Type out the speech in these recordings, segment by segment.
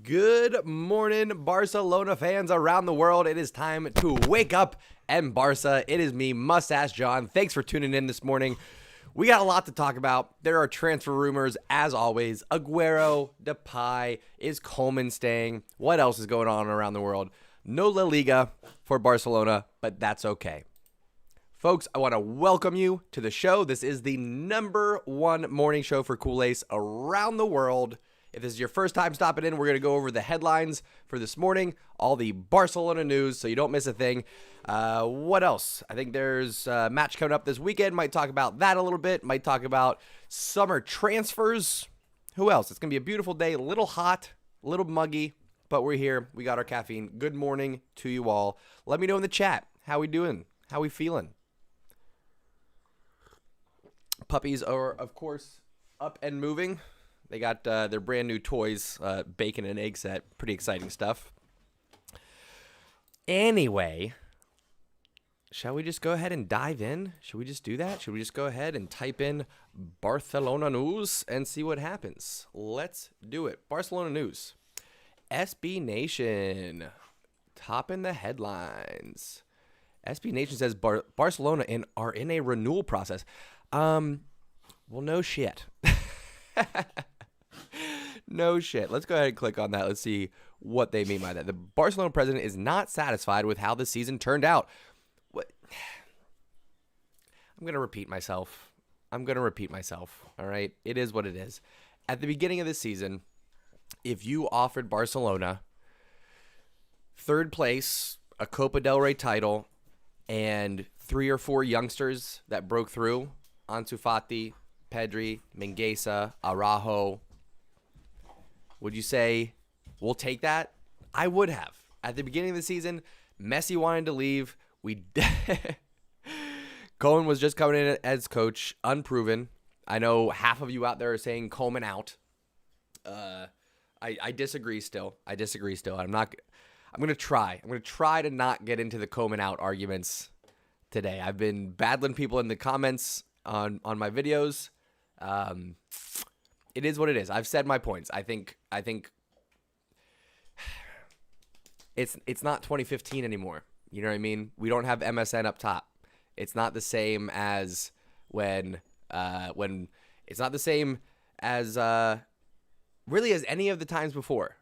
Good morning, Barcelona fans around the world. It is time to wake up and Barca. It is me, Mustache John. Thanks for tuning in this morning. We got a lot to talk about. There are transfer rumors, as always. Aguero, Depay, is Koeman staying? What else is going on around the world? No La Liga for Barcelona, but that's okay. Folks, I want to welcome you to the show. This is the #1 morning show for Cules around the world. If this is your first time stopping in, we're going to go over the headlines for this morning, all the Barcelona news, so you don't miss a thing. What else? I think there's a match coming up this weekend. Might talk about that a little bit. Might talk about summer transfers. Who else? It's going to be a beautiful day, a little hot, a little muggy, but we're here. We got our caffeine. Good morning to you all. Let me know in the chat. How we doing? How we feeling? Puppies are, of course, up and moving. They got their brand new toys, bacon and egg set. Pretty exciting stuff. Anyway, shall we just go ahead and dive in? Should we just do that? Should we just go ahead and type in Barcelona news and see what happens? Let's do it. Barcelona news. SB Nation. Topping the headlines. SB Nation says Barcelona are in a renewal process. Well, no shit. No shit. Let's go ahead and click on that. Let's see what they mean by that. The Barcelona president is not satisfied with how the season turned out. What? I'm going to repeat myself. All right? It is what it is. At the beginning of the season, if you offered Barcelona third place, a Copa del Rey title, and 3 or 4 youngsters that broke through, Ansu Fati, Pedri, Mingueza, Araujo, would you say, we'll take that? I would have. At the beginning of the season, Messi wanted to leave. Koeman was just coming in as coach, unproven. I know half of you out there are saying Koeman out. I disagree still. I'm going to try. I'm going to try to not get into the Koeman out arguments today. I've been battling people in the comments on my videos. It is what it is. I've said my points. I think it's not 2015 anymore. You know what I mean? We don't have MSN up top. It's not the same as when it's not the same as really as any of the times before.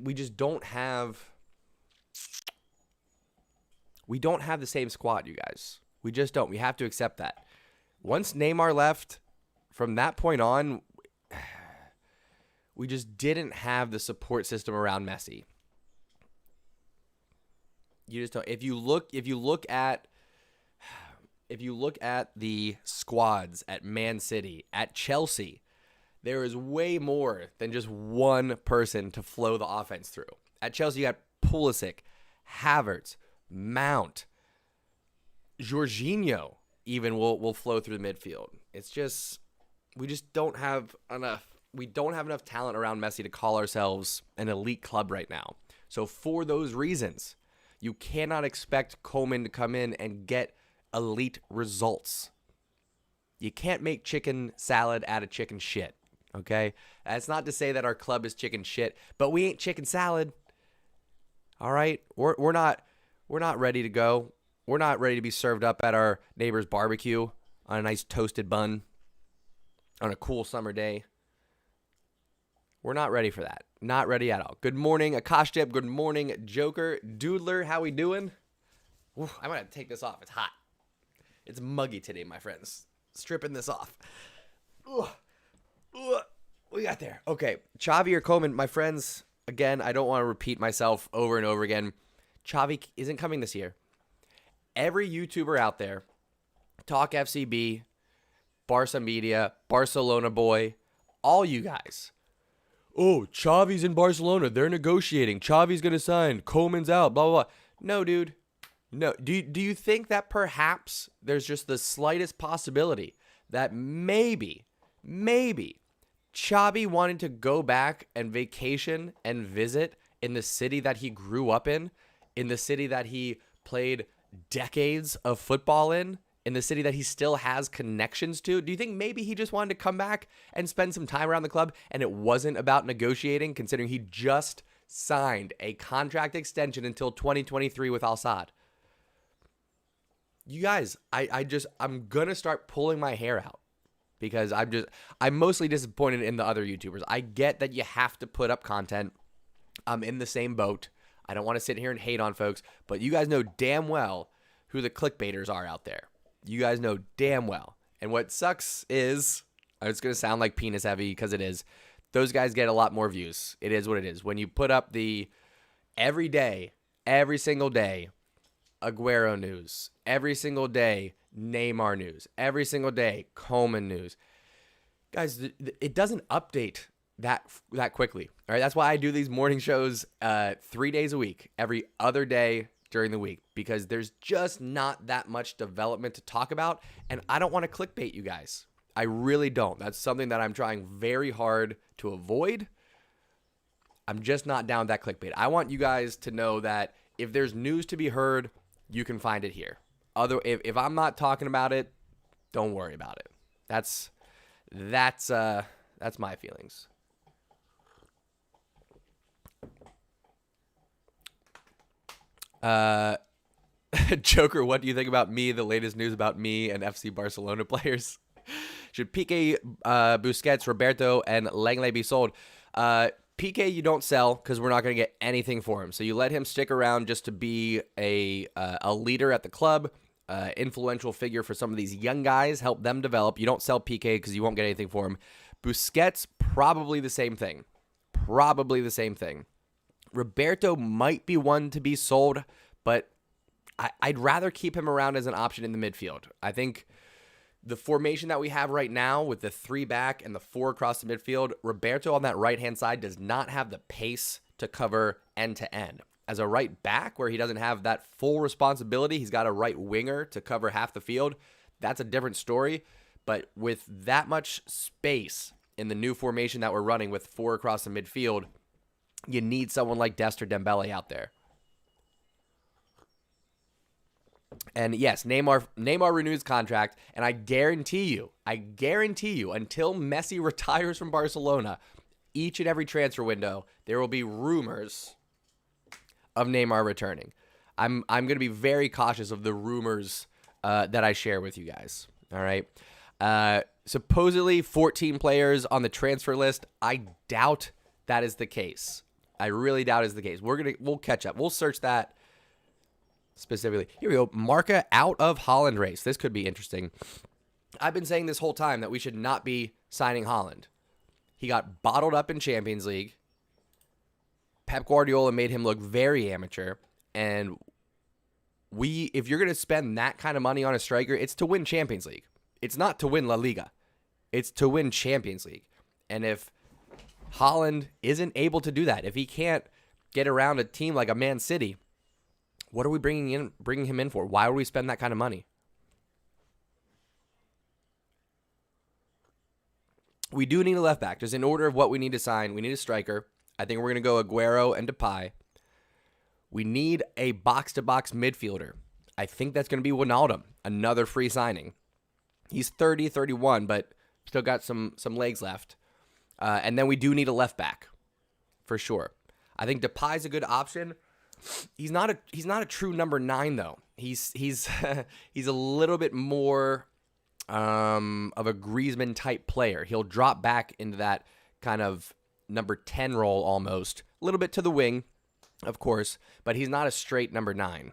We just don't have the same squad, you guys. We just don't. We have to accept that. Once Neymar left, from that point on, we just didn't have the support system around Messi. You just don't. If you look at the squads at Man City, at Chelsea, there is way more than just one person to flow the offense through. At Chelsea, you got Pulisic, Havertz, Mount, Jorginho even will flow through the midfield. It's just we just don't have enough. We don't have enough talent around Messi to call ourselves an elite club right now. So for those reasons, you cannot expect Koeman to come in and get elite results. You can't make chicken salad out of chicken shit, okay? That's not to say that our club is chicken shit, but we ain't chicken salad. All right? We're not ready to go. We're not ready to be served up at our neighbor's barbecue on a nice toasted bun on a cool summer day. We're not ready for that. Not ready at all. Good morning, Akashtip. Good morning, Joker. Doodler, how we doing? Ooh, I'm going to take this off. It's hot. It's muggy today, my friends. Stripping this off. We got there. Okay, Xavi or Koeman, my friends, again, I don't want to repeat myself over and over again. Xavi isn't coming this year. Every YouTuber out there, Talk FCB, Barca Media, Barcelona Boy, all you guys. Oh, Xavi's in Barcelona. They're negotiating. Xavi's going to sign. Koeman's out. Blah, blah, blah. No, dude. No. Do you think that perhaps there's just the slightest possibility that maybe Xavi wanted to go back and vacation and visit in the city that he grew up in the city that he played decades of football in in the city that he still has connections to? Do you think maybe he just wanted to come back and spend some time around the club and it wasn't about negotiating, considering he just signed a contract extension until 2023 with Al Sadd? You guys, I'm going to start pulling my hair out because I'm mostly disappointed in the other YouTubers. I get that you have to put up content. I'm in the same boat. I don't want to sit here and hate on folks, but you guys know damn well who the clickbaiters are out there. You guys know damn well. And what sucks is, it's going to sound like penis heavy because it is, those guys get a lot more views. It is what it is. When you put up the every day, every single day, Aguero news, every single day, Neymar news, every single day, Koeman news. Guys, it doesn't update that quickly. All right, that's why I do these morning shows 3 days a week, every other day during the week, because there's just not that much development to talk about, and I don't want to clickbait you guys. I really don't. That's something that I'm trying very hard to avoid. I'm just not down with that clickbait. I want you guys to know that if there's news to be heard, you can find it here. If I'm not talking about it, don't worry about it. That's my feelings. Joker, what do you think about me? The latest news about me and FC Barcelona players. Should Piqué, Busquets, Roberto, and Lenglet be sold? Piqué, you don't sell because we're not going to get anything for him. So you let him stick around just to be a leader at the club, influential figure for some of these young guys, help them develop. You don't sell Piqué because you won't get anything for him. Busquets, probably the same thing. Roberto might be one to be sold, but I'd rather keep him around as an option in the midfield. I think the formation that we have right now with the 3 back and the 4 across the midfield, Roberto on that right-hand side does not have the pace to cover end-to-end. As a right back, where he doesn't have that full responsibility, he's got a right winger to cover half the field. That's a different story. But with that much space in the new formation that we're running with 4 across the midfield, you need someone like Dest or Dembele out there. And yes, Neymar renews contract, and I guarantee you, until Messi retires from Barcelona, each and every transfer window, there will be rumors of Neymar returning. I'm going to be very cautious of the rumors that I share with you guys. All right. Supposedly 14 players on the transfer list. I doubt that is the case. I really doubt is the case. We'll catch up. We'll search that specifically. Here we go. Marca out of Haaland race. This could be interesting. I've been saying this whole time that we should not be signing Haaland. He got bottled up in Champions League. Pep Guardiola made him look very amateur. And if you're going to spend that kind of money on a striker, it's to win Champions League. It's not to win La Liga. It's to win Champions League. And if Haaland isn't able to do that, if he can't get around a team like a Man City, what are we bringing him in for? Why would we spend that kind of money? We do need a left back. Just in order of what we need to sign, we need a striker. I think we're going to go Aguero and Depay. We need a box-to-box midfielder. I think that's going to be Wijnaldum, another free signing. He's 30, 31, but still got some legs left. And then we do need a left back, for sure. I think Depay's a good option. He's not a true number 9 though. He's he's a little bit more of a Griezmann type player. He'll drop back into that kind of number 10 role almost, a little bit to the wing, of course, but he's not a straight number 9.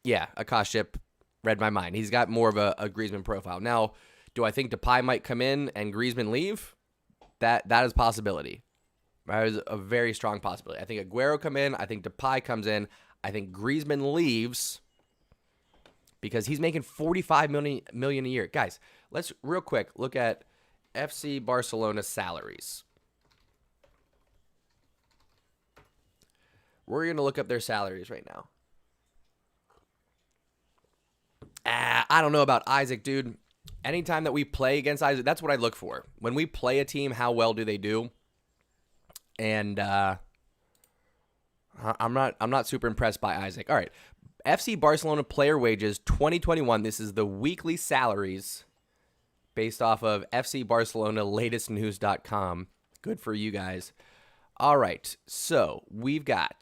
Yeah, Akaship read my mind. He's got more of a Griezmann profile. Now, do I think Depay might come in and Griezmann leave? That is a possibility. That is a very strong possibility. I think Aguero come in. I think Depay comes in. I think Griezmann leaves because he's making $45 million a year. Guys, let's real quick look at FC Barcelona's salaries. We're going to look up their salaries right now. I don't know about Isaac, dude. Anytime that we play against Isaac, that's what I look for. When we play a team, how well do they do? And I'm not super impressed by Isaac. All right, FC Barcelona player wages 2021. This is the weekly salaries based off of FC Barcelona latestnews.com. Good for you guys. All right, so we've got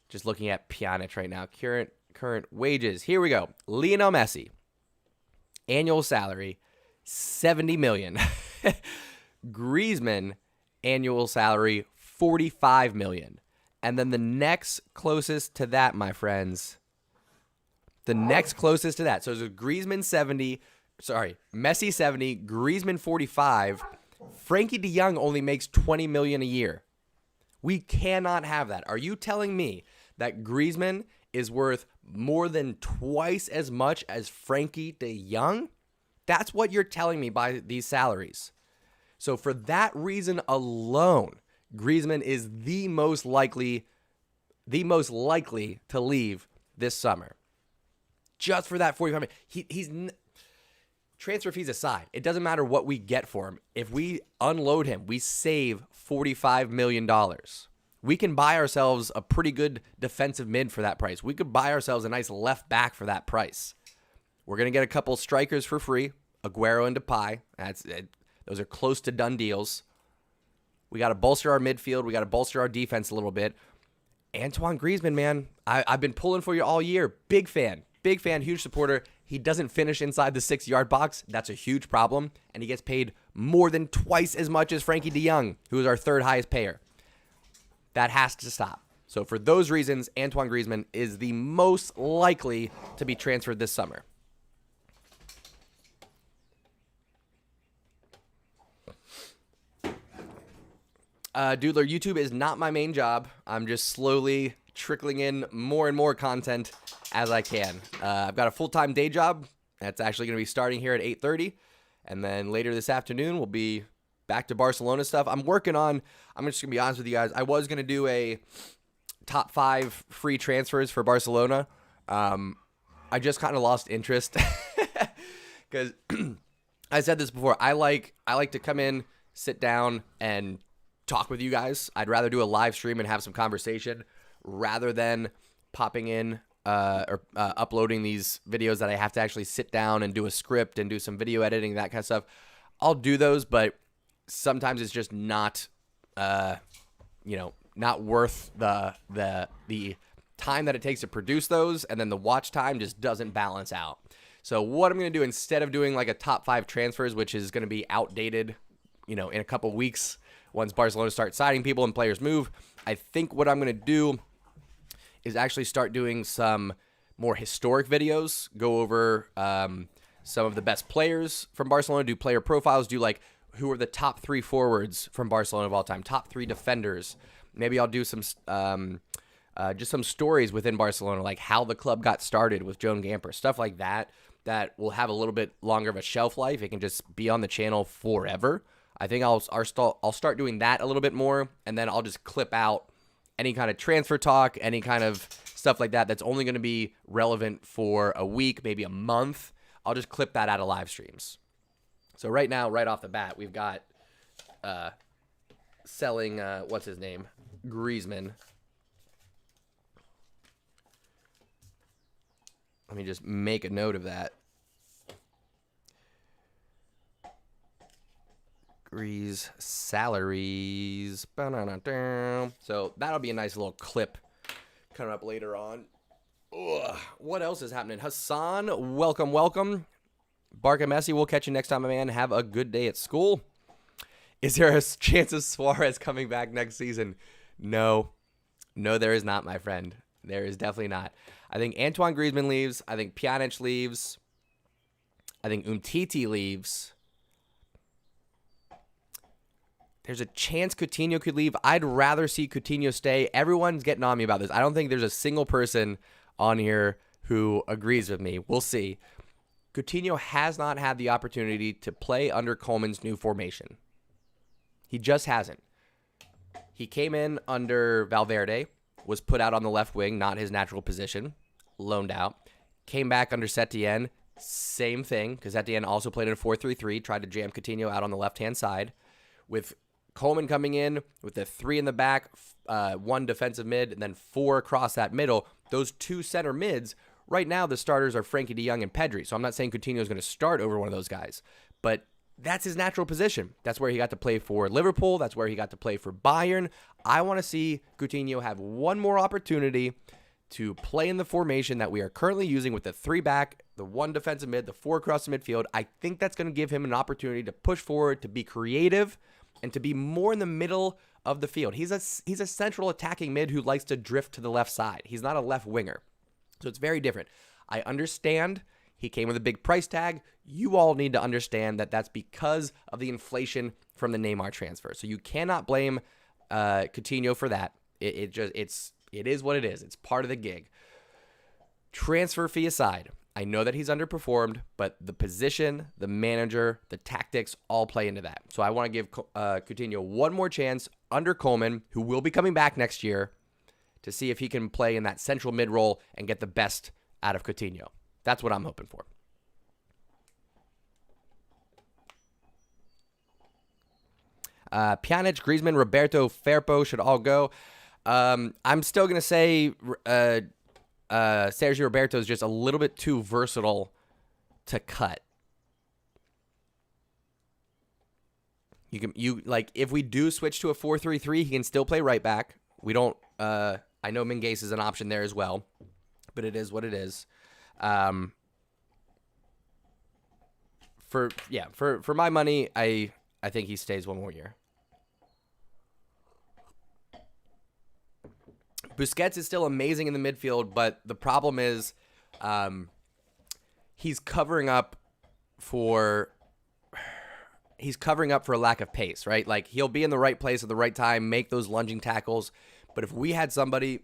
just looking at Pjanic right now. Current wages. Here we go. Lionel Messi, annual salary, $70 million. Griezmann, annual salary, $45 million. And then the next closest to that, my friends, so it's Messi 70, Griezmann 45. Frankie de Jong only makes $20 million a year. We cannot have that. Are you telling me that Griezmann is worth more than twice as much as Frankie de Jong? That's what you're telling me by these salaries. So for that reason alone, Griezmann is the most likely to leave this summer. Just for that 45 million. Transfer fees aside, it doesn't matter what we get for him. If we unload him, we save $45 million. We can buy ourselves a pretty good defensive mid for that price. We could buy ourselves a nice left back for that price. We're going to get a couple strikers for free, Aguero and Depay. Those are close to done deals. We got to bolster our midfield. We got to bolster our defense a little bit. Antoine Griezmann, man, I've been pulling for you all year. Big fan, huge supporter. He doesn't finish inside the 6-yard box. That's a huge problem. And he gets paid more than twice as much as Frankie de Jong, who is our third highest payer. That has to stop. So for those reasons, Antoine Griezmann is the most likely to be transferred this summer. Doodler, YouTube is not my main job. I'm just slowly trickling in more and more content as I can. I've got a full-time day job. That's actually going to be starting here at 8:30. And then later this afternoon, we'll be back to Barcelona stuff. I'm just going to be honest with you guys. I was going to do a top 5 free transfers for Barcelona. I just kind of lost interest because I said this before. I like to come in, sit down, and talk with you guys. I'd rather do a live stream and have some conversation rather than popping in or uploading these videos that I have to actually sit down and do a script and do some video editing, that kind of stuff. I'll do those, but sometimes it's just not, not worth the time that it takes to produce those, and then the watch time just doesn't balance out. So what I'm going to do, instead of doing like a top 5 transfers, which is going to be outdated, in a couple weeks, once Barcelona starts signing people and players move, I think what I'm going to do is actually start doing some more historic videos, go over some of the best players from Barcelona, do player profiles, do like who are the top 3 forwards from Barcelona of all time, top 3 defenders. Maybe I'll do some just some stories within Barcelona, like how the club got started with Joan Gamper, stuff like that, that will have a little bit longer of a shelf life. It can just be on the channel forever. I think I'll start doing that a little bit more, and then I'll just clip out any kind of transfer talk, any kind of stuff like that that's only going to be relevant for a week, maybe a month. I'll just clip that out of live streams. So right now, right off the bat, we've got selling, what's his name? Griezmann. Let me just make a note of that. Salaries. So that'll be a nice little clip coming up later on. Ugh. What else is happening? Hassan, welcome. Barca Messi, we'll catch you next time, my man. Have a good day at school. Is there a chance of Suarez coming back next season? No, there is not, my friend. There is definitely not. I think Antoine Griezmann leaves. I think Pjanic leaves. I think Umtiti leaves. There's a chance Coutinho could leave. I'd rather see Coutinho stay. Everyone's getting on me about this. I don't think there's a single person on here who agrees with me. We'll see. Coutinho has not had the opportunity to play under Koeman's new formation. He just hasn't. He came in under Valverde, was put out on the left wing, not his natural position, loaned out. Came back under Setien, same thing, because Setien also played in a 4-3-3, tried to jam Coutinho out on the left-hand side. With Koeman coming in with the 3 in the back, 1 defensive mid, and then 4 across that middle. Those 2 center mids, right now the starters are Frankie de Jong and Pedri. So I'm not saying Coutinho is going to start over one of those guys, but that's his natural position. That's where he got to play for Liverpool. That's where he got to play for Bayern. I want to see Coutinho have one more opportunity to play in the formation that we are currently using with the 3 back, the 1 defensive mid, the 4 across the midfield. I think that's going to give him an opportunity to push forward, to be creative, and to be more in the middle of the field. He's a central attacking mid who likes to drift to the left side. He's not a left winger. So it's very different. I understand he came with a big price tag. You all need to understand that that's because of the inflation from the Neymar transfer. So you cannot blame Coutinho for that. It is what it is. It's part of the gig. Transfer fee aside, I know that he's underperformed, but the position, the manager, the tactics all play into that. So I want to give Coutinho one more chance under Koeman, who will be coming back next year, to see if he can play in that central mid role and get the best out of Coutinho. That's what I'm hoping for. Pjanic, Griezmann, Roberto, Firpo should all go. I'm still going to say Sergio Roberto is just a little bit too versatile to cut. If we do switch to a 4-3-3, he can still play right back. We don't I know Minguez is an option there as well, but it is what it is. For my money, I think he stays one more year. Busquets is still amazing in the midfield, but the problem is he's covering up for a lack of pace, right? Like, he'll be in the right place at the right time, make those lunging tackles. But if we had somebody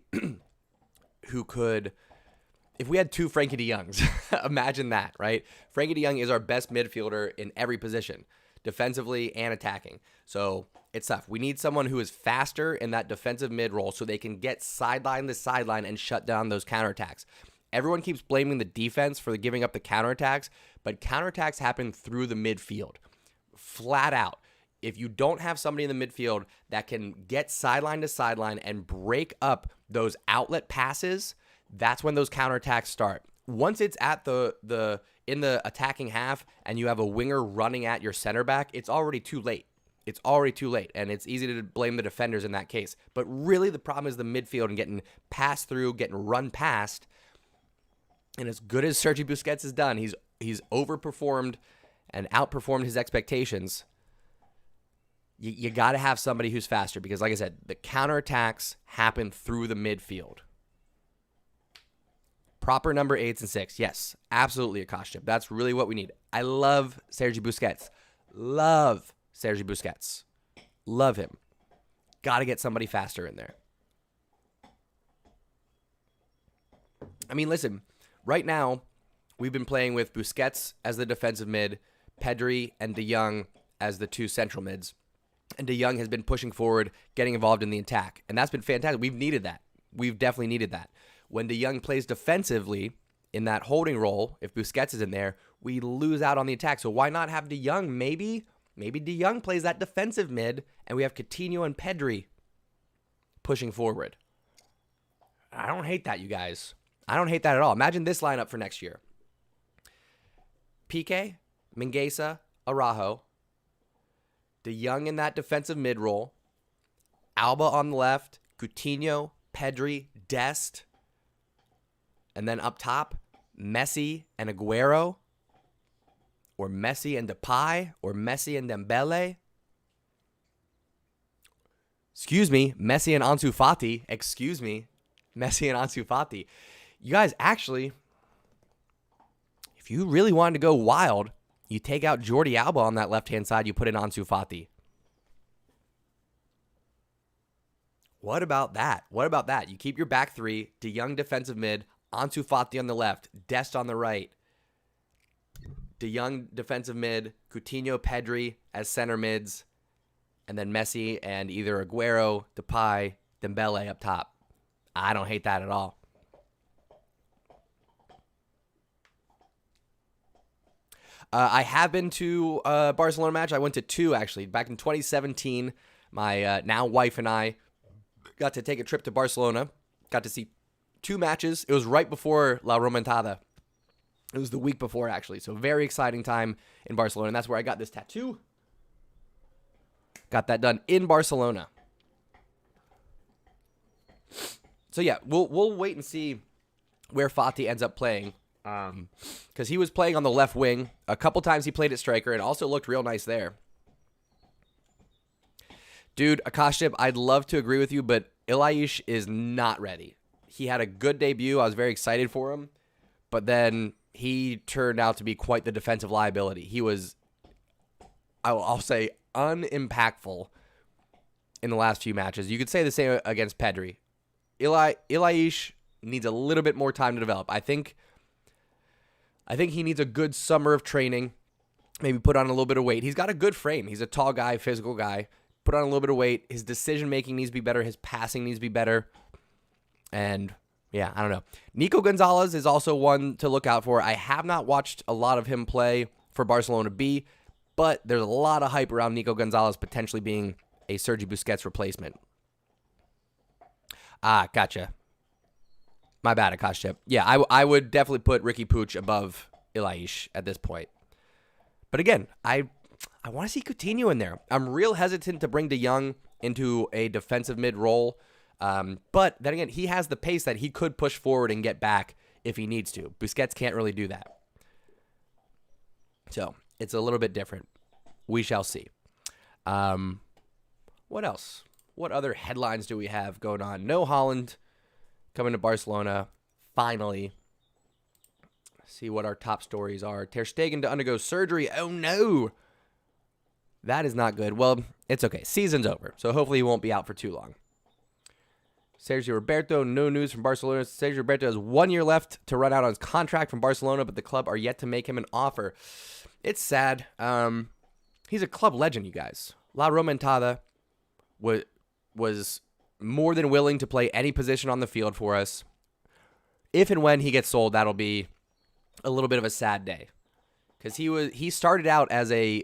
if we had 2 Frankie de Jongs, imagine that, right? Frankie de Jong is our best midfielder in every position, defensively and attacking. So it's tough. We need someone who is faster in that defensive mid role so they can get sideline to sideline and shut down those counterattacks. Everyone keeps blaming the defense for giving up the counterattacks, but counterattacks happen through the midfield. Flat out. If you don't have somebody in the midfield that can get sideline to sideline and break up those outlet passes, that's when those counterattacks start. Once it's at in the attacking half and you have a winger running at your center back, it's already too late. It's already too late, and it's easy to blame the defenders in that case. But really the problem is the midfield and getting passed through, getting run past. And as good as Sergio Busquets has done, he's overperformed and outperformed his expectations. You got to have somebody who's faster because, like I said, the counterattacks happen through the midfield. Proper number 8s and 6. Yes, absolutely a cost chip. That's really what we need. I love Sergio Busquets. Love Sergio Busquets. Love him. Got to get somebody faster in there. I mean, listen, right now we've been playing with Busquets as the defensive mid, Pedri and de Jong as the 2 central mids. And de Jong has been pushing forward, getting involved in the attack. And that's been fantastic. We've needed that. We've definitely needed that. When de Jong plays defensively in that holding role, if Busquets is in there, we lose out on the attack. So why not have de Jong? Maybe de Jong plays that defensive mid, and we have Coutinho and Pedri pushing forward. I don't hate that, you guys. I don't hate that at all. Imagine this lineup for next year. Piqué, Mingueza, Araujo, de Jong in that defensive mid role, Alba on the left, Coutinho, Pedri, Dest, and then up top, Messi and Aguero, or Messi and Depay, or Messi and Dembele. Messi and Ansu Fati. Messi and Ansu Fati. You guys, actually, if you really wanted to go wild, you take out Jordi Alba on that left-hand side, you put in Ansu Fati. What about that? You keep your back 3, de Jong defensive mid, Ansu Fati on the left, Dest on the right, de Jong defensive mid, Coutinho, Pedri as center mids, and then Messi and either Aguero, Depay, Dembele up top. I don't hate that at all. I have been to a Barcelona match. I went to 2, actually. Back in 2017, My now wife and I got to take a trip to Barcelona. Got to see 2 matches. It was right before La Remontada. It was the week before, actually. So very exciting time in Barcelona. And that's where I got this tattoo. Got that done in Barcelona. So yeah, we'll wait and see where Fati ends up playing. Because he was playing on the left wing. A couple times he played at striker and also looked real nice there. Dude, Akaship, I'd love to agree with you, but Ilaish is not ready. He had a good debut. I was very excited for him. But then he turned out to be quite the defensive liability. He was, I'll say, unimpactful in the last few matches. You could say the same against Pedri. Ilaish needs a little bit more time to develop. I think he needs a good summer of training. Maybe put on a little bit of weight. He's got a good frame. He's a tall guy, physical guy. Put on a little bit of weight. His decision-making needs to be better. His passing needs to be better. And, yeah, I don't know. Nico Gonzalez is also one to look out for. I have not watched a lot of him play for Barcelona B, but there's a lot of hype around Nico Gonzalez potentially being a Sergi Busquets replacement. Ah, gotcha. My bad, Akaship. Yeah, I would definitely put Ricky Puig above Ilaish at this point. But again, I want to see Coutinho in there. I'm real hesitant to bring De Jong into a defensive mid role. But then again, he has the pace that he could push forward and get back if he needs to. Busquets can't really do that. So it's a little bit different. We shall see. What else? What other headlines do we have going on? No Haaland coming to Barcelona. Finally. See what our top stories are. Ter Stegen to undergo surgery. Oh, no. That is not good. Well, it's okay. Season's over, so hopefully he won't be out for too long. Sergio Roberto, no news from Barcelona. Sergio Roberto has 1 year left to run out on his contract from Barcelona, but the club are yet to make him an offer. It's sad. He's a club legend, you guys. La Remontada was more than willing to play any position on the field for us. If and when he gets sold, that'll be a little bit of a sad day. Because he started out as a,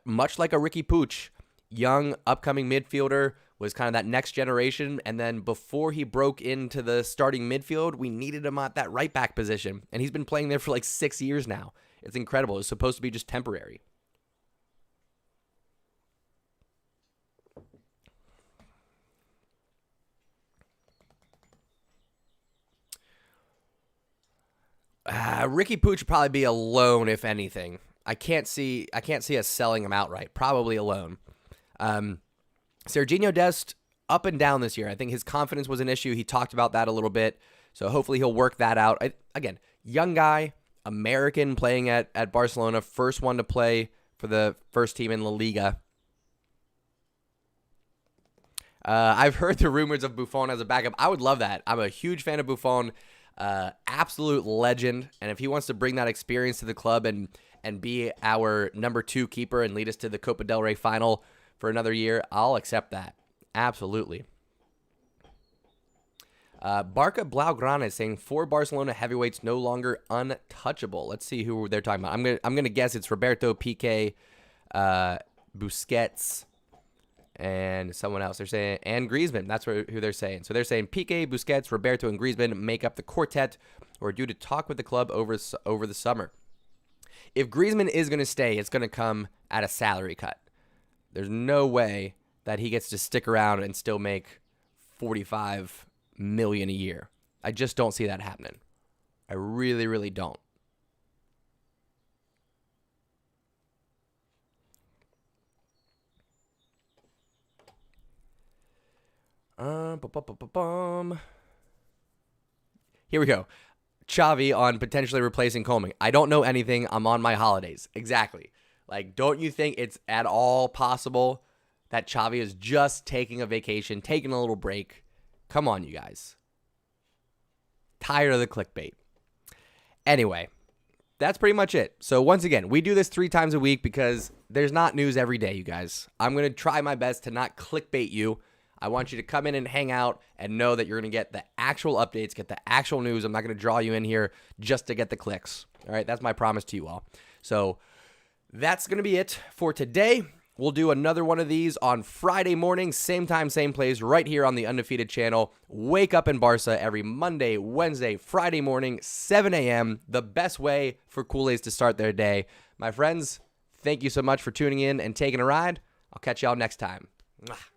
much like a Ricky Puig, young, upcoming midfielder, was kind of that next generation. And then before he broke into the starting midfield, we needed him at that right back position. And he's been playing there for like 6 years now. It's incredible. It's supposed to be just temporary. Ricky Puig would probably be a loan, if anything. I can't see us selling him outright. Probably a loan. Serginho Dest, up and down this year. I think his confidence was an issue. He talked about that a little bit. So hopefully he'll work that out. Again, young guy, American, playing at Barcelona. First one to play for the first team in La Liga. I've heard the rumors of Buffon as a backup. I would love that. I'm a huge fan of Buffon. Absolute legend. And if he wants to bring that experience to the club and be our number 2 keeper and lead us to the Copa del Rey final for another year, I'll accept that. Absolutely. Barca Blaugrana is saying 4 Barcelona heavyweights no longer untouchable. Let's see who they're talking about. I'm gonna guess it's Roberto, Piqué, Busquets, and someone else. They're saying, and Griezmann. That's who they're saying. So they're saying Piqué, Busquets, Roberto, and Griezmann make up the quartet, or due to talk with the club over the summer. If Griezmann is going to stay, it's going to come at a salary cut. There's no way that he gets to stick around and still make $45 million a year. I just don't see that happening. I really, really don't. Here we go. Xavi on potentially replacing Koeman. I don't know anything. I'm on my holidays. Exactly. Like, don't you think it's at all possible that Xavi is just taking a vacation, taking a little break? Come on, you guys. Tired of the clickbait. Anyway, that's pretty much it. So once again, we do this 3 times a week because there's not news every day, you guys. I'm going to try my best to not clickbait you. I want you to come in and hang out and know that you're going to get the actual updates, get the actual news. I'm not going to draw you in here just to get the clicks. All right, that's my promise to you all. So that's going to be it for today. We'll do another one of these on Friday morning, same time, same place, right here on the Undefeated channel. Wake Up in Barca every Monday, Wednesday, Friday morning, 7 a.m. The best way for Cules to start their day. My friends, thank you so much for tuning in and taking a ride. I'll catch y'all next time. Mwah.